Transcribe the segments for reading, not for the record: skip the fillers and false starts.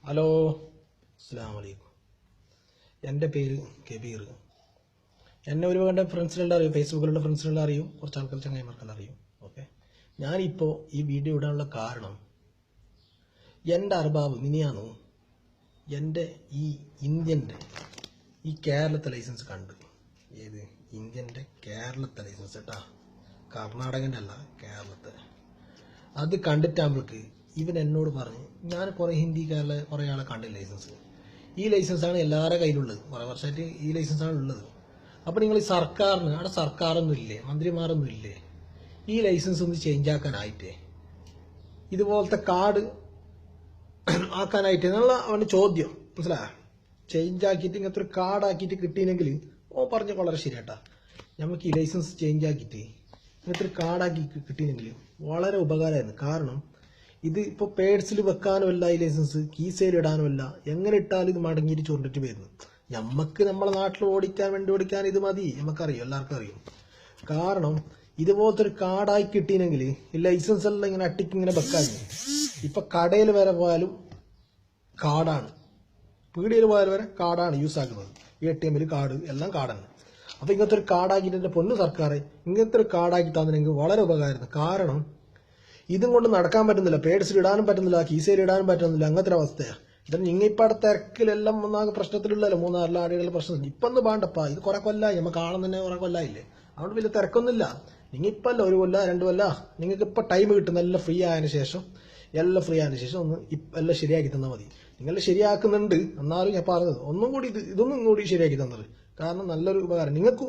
Hello, അസ്സലാമു അലൈക്കും. എൻ്റെ പേര് കബീർ. എന്നെ ഒരുപാട് ഫ്രണ്ട്സിനെല്ലാം അറിയും, ഫേസ്ബുക്കിലുള്ള ഫ്രണ്ട്സിനെല്ലാം അറിയും, കുറച്ച് ആൾക്കാർ ചങ്ങായിമാർക്കെല്ലാം അറിയും. ഓക്കെ, ഞാനിപ്പോൾ ഈ വീഡിയോ ഇടാനുള്ള കാരണം, എൻ്റെ അർബാബ് മിനിയാന്നു എൻ്റെ ഈ ഇന്ത്യൻ്റെ ഈ കേരളത്തെ ലൈസൻസ് കണ്ട്. ഏത് ഇന്ത്യൻ്റെ കേരളത്തെ ലൈസൻസ് കേട്ടാ, കർണാടകൻ്റെ അല്ല, കേരളത്തെ. അത് കണ്ടിട്ടാകുമ്പോഴേക്ക് ഇവൻ എന്നോട് പറഞ്ഞു, ഞാൻ കുറേ ഹിന്ദിക്കാരുടെ കുറേ ആളെ കണ്ടില്ല ലൈസൻസ്. ഈ ലൈസൻസാണ് എല്ലാവരുടെ കയ്യിലുള്ളത്, കുറേ വർഷമായിട്ട് ഈ ലൈസൻസാണ് ഉള്ളത്. അപ്പോൾ നിങ്ങൾ ഈ സർക്കാരിന്, അവിടെ സർക്കാരൊന്നും ഇല്ലേ, മന്ത്രിമാരൊന്നും ഇല്ലേ, ഈ ലൈസൻസ് ഒന്ന് ചേഞ്ച് ആക്കാനായിട്ടേ, ഇതുപോലത്തെ കാർഡ് ആക്കാനായിട്ട് എന്നുള്ള അവൻ്റെ ചോദ്യം മനസ്സിലായ. ചേഞ്ച് ആക്കിയിട്ട് ഇങ്ങനത്തെ ഒരു കാർഡ് ആക്കിയിട്ട് കിട്ടിയില്ലെങ്കിൽ ഓ പറഞ്ഞ വളരെ ശരിയാട്ടാ, നമുക്ക് ഈ ലൈസൻസ് ചേഞ്ച് ആക്കിയിട്ട് ഇങ്ങനത്തെ ഒരു കാർഡാക്കി കിട്ടിയില്ലെങ്കിൽ വളരെ ഉപകാരമായിരുന്നു. കാരണം ഇത് ഇപ്പോൾ പേഴ്സിൽ വെക്കാനുമല്ല, ഈ ലൈസൻസ് കീസയിൽ ഇടാനുമല്ല, എങ്ങനെ ഇട്ടാലും ഇത് മടങ്ങിയിട്ട് ചുരുണ്ടിട്ട് വരുന്നു. നമുക്ക് നമ്മളെ നാട്ടിൽ ഓടിക്കാൻ ഇത് മതി, നമുക്കറിയും, എല്ലാവർക്കും അറിയും. കാരണം ഇതുപോലത്തെ ഒരു കാർഡായി കിട്ടിയെങ്കിൽ ഈ ലൈസൻസ് എല്ലാം ഇങ്ങനെ അട്ടിക്ക് ഇങ്ങനെ വെക്കാൻ. ഇപ്പൊ കടയിൽ വരെ പോയാലും കാർഡാണ്, പീടികയിൽ പോയാലും വരെ കാർഡാണ് യൂസ് ആക്കുന്നത്. ATM കാർഡ് എല്ലാം കാർഡാണ്. അപ്പൊ ഇങ്ങനത്തെ ഒരു കാർഡാക്കിയിട്ട് എൻ്റെ പൊന്നു സർക്കാരെ ഇങ്ങനത്തെ ഒരു കാർഡാക്കി തന്നില്ലെങ്കിൽ വളരെ ഉപകാരമായിരുന്നു. കാരണം ഇതും കൊണ്ട് നടക്കാൻ പറ്റുന്നില്ല, പേഴ്സിൽ ഇടാനും പറ്റുന്നില്ല, കീസയിൽ ഇടാനും പറ്റുന്നില്ല, അങ്ങനത്തെ ഒരു അവസ്ഥയാണ്. ഇപ്പം നിങ്ങിപ്പടെ തിരക്കിലെല്ലാം ഒന്നാകെ പ്രശ്നത്തിലുള്ളല്ലോ, 3-4 ആടികളുടെ പ്രശ്നം. ഇപ്പം ഒന്ന് വേണ്ടപ്പാ, ഇത് കുറെ കൊല്ലായി, നമുക്ക് കാണുന്ന തന്നെ കുറെ കൊല്ലായില്ലേ, അതുകൊണ്ട് വലിയ തിരക്കൊന്നുമില്ല. നിങ്ങിപ്പല്ല 1 കൊല്ല 2 കൊല്ല, നിങ്ങൾക്ക് ഇപ്പം ടൈം കിട്ടും. എല്ലാം ഫ്രീ ആയതിനു ശേഷം ഒന്ന് എല്ലാം ശരിയാക്കി തന്നാൽ മതി. നിങ്ങൾ ശരിയാക്കുന്നുണ്ട്, എന്നാലും ഞാൻ പറഞ്ഞത് ഒന്നും കൂടി ഇതൊന്നും കൂടി ശരിയാക്കി തന്നത്. കാരണം നല്ലൊരു ഉപകാരം നിങ്ങൾക്കും,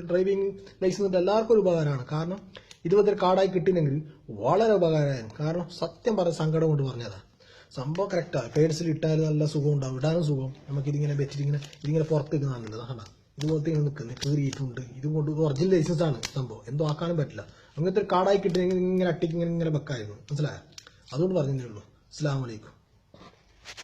ഡ്രൈവിംഗ് ലൈസൻസ് എല്ലാവർക്കും ഒരു ഉപകാരമാണ്. കാരണം ഇതുപോലത്തെ കാർഡായി കിട്ടിയില്ലെങ്കിൽ വളരെ ഉപകാരമായിരുന്നു. കാരണം സത്യം പറഞ്ഞ സങ്കടം കൊണ്ട് പറഞ്ഞതാ, സംഭവം കറക്റ്റാണ്. പേഴ്സിൽ ഇട്ടാലും നല്ല സുഖം ഉണ്ടാവും, ഇടാനും സുഖം. നമുക്കിതിങ്ങനെ വെച്ചിട്ട് ഇതിങ്ങനെ പുറത്തേക്ക് നല്ലത് കണ്ടാ, ഇതുപോലത്തെ നിൽക്കുന്നത് കീറിയിട്ടുണ്ട്. ഇതുകൊണ്ട് ഒറിജിനൽ ലൈസൻസ് ആണ് സംഭവം, എന്തോ ആക്കാനും പറ്റില്ല. അങ്ങനത്തെ ഒരു കാർഡായി കിട്ടിയെങ്കിൽ ഇങ്ങനെ അട്ടിക്ക് ഇങ്ങനെ വെക്കായിരുന്നു, മനസ്സിലായോ? അതുകൊണ്ട് പറഞ്ഞതേ ഉള്ളൂ. അസ്സലാമു അലൈക്കും.